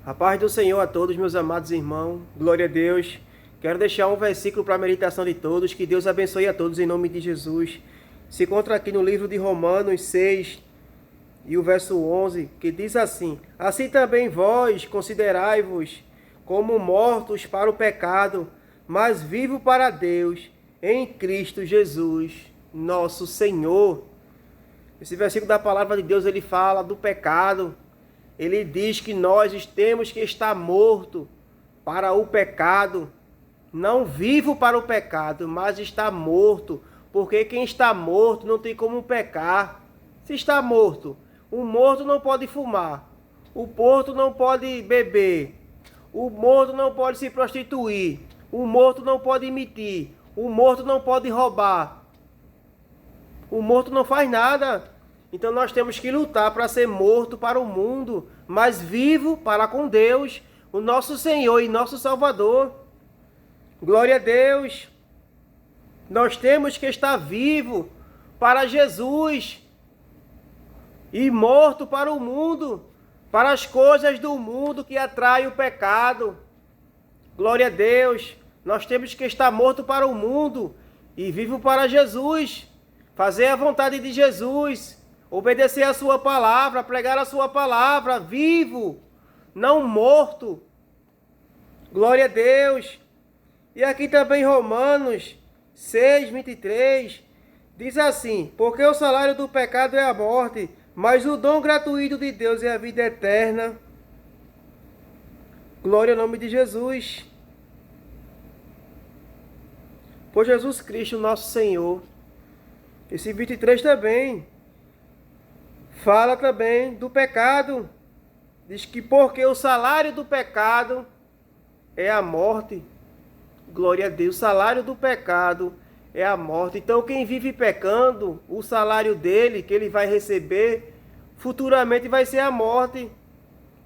A paz do Senhor a todos, meus amados irmãos. Glória a Deus. Quero deixar um versículo para a meditação de todos. Que Deus abençoe a todos em nome de Jesus. Se encontra aqui no livro de Romanos 6 e o verso 11, que diz assim: Assim também vós considerai-vos como mortos para o pecado, mas vivos para Deus em Cristo Jesus, nosso Senhor. Esse versículo da palavra de Deus, ele fala do pecado. Ele diz que nós temos que estar morto para o pecado, não vivo para o pecado, mas está morto, porque quem está morto não tem como pecar. Se está morto, o morto não pode fumar, o morto não pode beber, o morto não pode se prostituir, o morto não pode mentir, o morto não pode roubar, o morto não faz nada. Então nós temos que lutar para ser morto para o mundo, mas vivo para com Deus, o nosso Senhor e nosso Salvador. Glória a Deus. Nós temos que estar vivo para Jesus e morto para o mundo, para as coisas do mundo que atraem o pecado. Glória a Deus. Nós temos que estar morto para o mundo e vivo para Jesus, fazer a vontade de Jesus, obedecer a sua palavra, pregar a sua palavra, vivo, não morto. Glória a Deus. E aqui também Romanos 6, 23, diz assim: Porque o salário do pecado é a morte, mas o dom gratuito de Deus é a vida eterna. Glória ao nome de Jesus. Por Jesus Cristo, nosso Senhor. Esse 23 também fala também do pecado. Diz que porque o salário do pecado é a morte. Glória a Deus. O salário do pecado é a morte. Então quem vive pecando, o salário dele, que ele vai receber, futuramente vai ser a morte.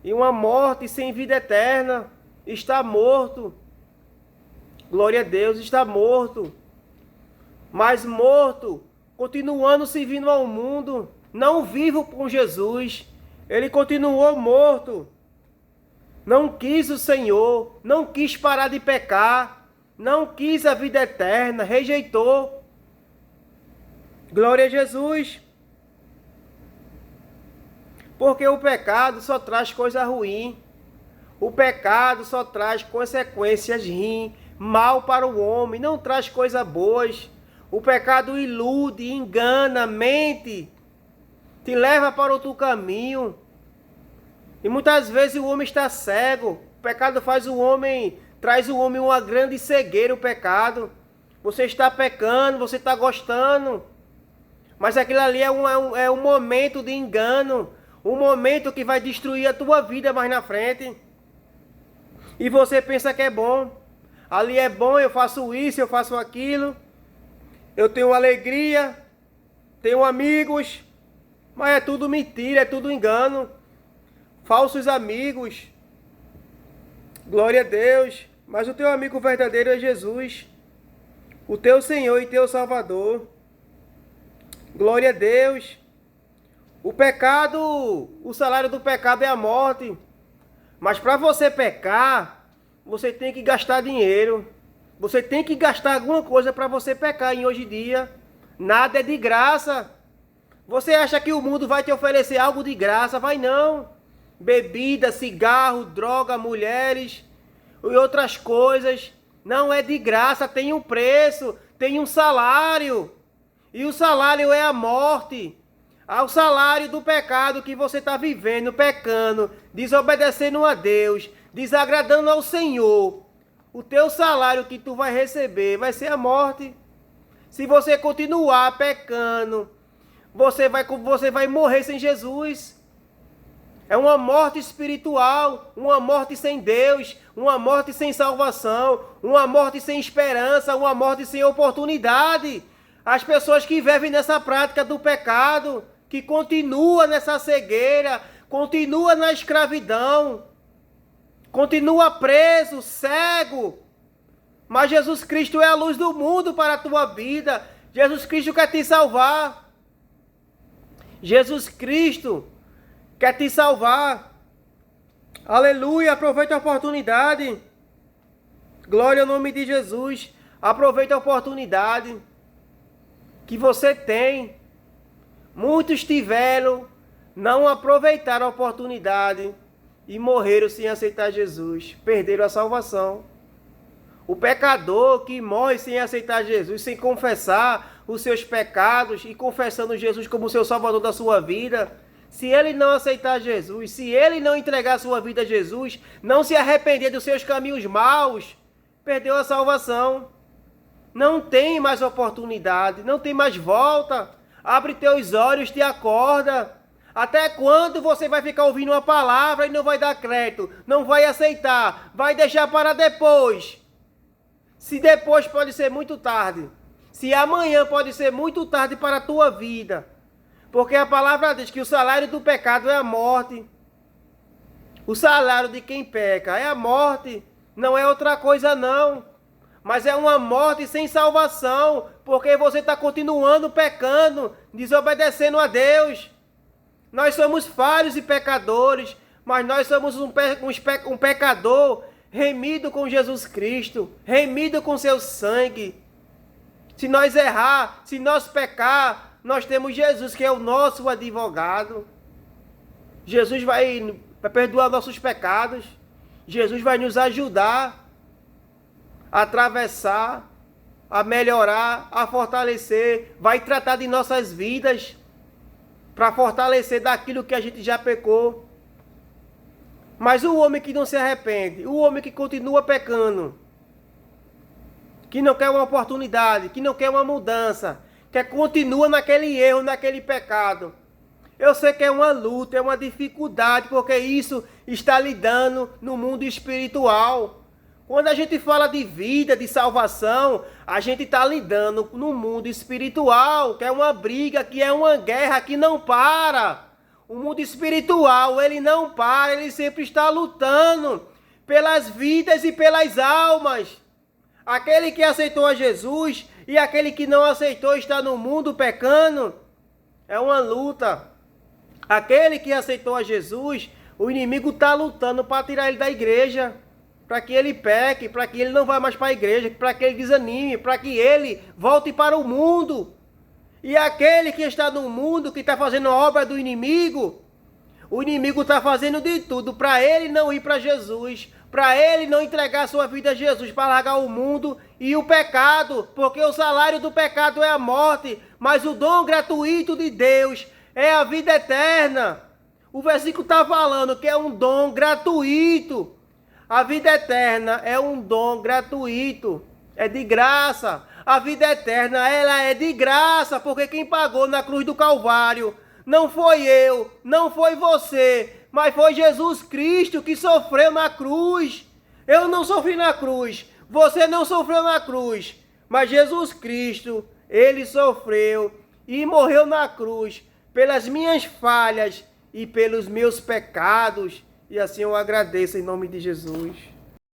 E uma morte sem vida eterna. Está morto. Glória a Deus, está morto. Mas morto, continuando servindo ao mundo, não vivo com Jesus. Ele continuou morto. Não quis o Senhor, não quis parar de pecar, não quis a vida eterna, rejeitou. Glória a Jesus. Porque o pecado só traz coisa ruim. O pecado só traz consequências ruins, mal para o homem, não traz coisas boas. O pecado ilude, engana, mente, te leva para outro caminho. E muitas vezes o homem está cego. O pecado faz o homem, traz o homem uma grande cegueira, o pecado. Você está pecando, você está gostando. Mas aquilo ali é um momento de engano. Um momento que vai destruir a tua vida mais na frente. E você pensa que é bom. Ali é bom, eu faço isso, eu faço aquilo. Eu tenho alegria, tenho amigos. Mas é tudo mentira, é tudo engano. Falsos amigos. Glória a Deus. Mas o teu amigo verdadeiro é Jesus, o teu Senhor e teu Salvador. Glória a Deus. O pecado, o salário do pecado é a morte. Mas para você pecar, você tem que gastar dinheiro. Você tem que gastar alguma coisa para você pecar em hoje em dia. Nada é de graça. Você acha que o mundo vai te oferecer algo de graça? Vai não. Bebida, cigarro, droga, mulheres e outras coisas. Não é de graça, tem um preço, tem um salário. E o salário é a morte. Ao salário do pecado que você está vivendo, pecando, desobedecendo a Deus, desagradando ao Senhor. O teu salário que tu vai receber vai ser a morte. Se você continuar pecando, você vai morrer sem Jesus. É uma morte espiritual, uma morte sem Deus, uma morte sem salvação, uma morte sem esperança, uma morte sem oportunidade. As pessoas que vivem nessa prática do pecado, que continua nessa cegueira, continua na escravidão, continua preso, cego. Mas Jesus Cristo é a luz do mundo para a tua vida. Jesus Cristo quer te salvar. Jesus Cristo quer te salvar. Aleluia, aproveita a oportunidade. Glória ao nome de Jesus. Aproveita a oportunidade que você tem. Muitos tiveram, não aproveitaram a oportunidade e morreram sem aceitar Jesus. Perderam a salvação. O pecador que morre sem aceitar Jesus, sem confessar os seus pecados e confessando Jesus como seu salvador da sua vida, se ele não aceitar Jesus, se ele não entregar a sua vida a Jesus, não se arrepender dos seus caminhos maus, perdeu a salvação. Não tem mais oportunidade, não tem mais volta. Abre teus olhos, te acorda. Até quando você vai ficar ouvindo uma palavra e não vai dar crédito, não vai aceitar, vai deixar para depois? Se depois pode ser muito tarde, se amanhã pode ser muito tarde para a tua vida, porque a palavra diz que o salário do pecado é a morte. O salário de quem peca é a morte, não é outra coisa não, mas é uma morte sem salvação, porque você está continuando pecando, desobedecendo a Deus. Nós somos falhos e pecadores, mas nós somos um pecador remido com Jesus Cristo, remido com seu sangue. Se nós errar, se nós pecar, nós temos Jesus, que é o nosso advogado. Jesus vai perdoar nossos pecados. Jesus vai nos ajudar a atravessar, a melhorar, a fortalecer. Vai tratar de nossas vidas para fortalecer daquilo que a gente já pecou. Mas o homem que não se arrepende, o homem que continua pecando, que não quer uma oportunidade, que não quer uma mudança, que continua naquele erro, naquele pecado. Eu sei que é uma luta, é uma dificuldade, porque isso está lidando no mundo espiritual. Quando a gente fala de vida, de salvação, a gente está lidando no mundo espiritual, que é uma briga, que é uma guerra que não para. O mundo espiritual, ele não para, ele sempre está lutando pelas vidas e pelas almas. Aquele que aceitou a Jesus e aquele que não aceitou está no mundo pecando. É uma luta. Aquele que aceitou a Jesus, o inimigo está lutando para tirar ele da igreja, para que ele peque, para que ele não vá mais para a igreja, para que ele desanime, para que ele volte para o mundo. E aquele que está no mundo, que está fazendo a obra do inimigo, o inimigo está fazendo de tudo para ele não ir para Jesus, para ele não entregar sua vida a Jesus, para largar o mundo e o pecado, porque o salário do pecado é a morte, mas o dom gratuito de Deus é a vida eterna. O versículo está falando que é um dom gratuito. A vida eterna é um dom gratuito, é de graça. A vida eterna, ela é de graça, porque quem pagou na cruz do Calvário não foi eu, não foi você, mas foi Jesus Cristo que sofreu na cruz. Eu não sofri na cruz, você não sofreu na cruz, mas Jesus Cristo, ele sofreu e morreu na cruz pelas minhas falhas e pelos meus pecados. E assim eu agradeço em nome de Jesus.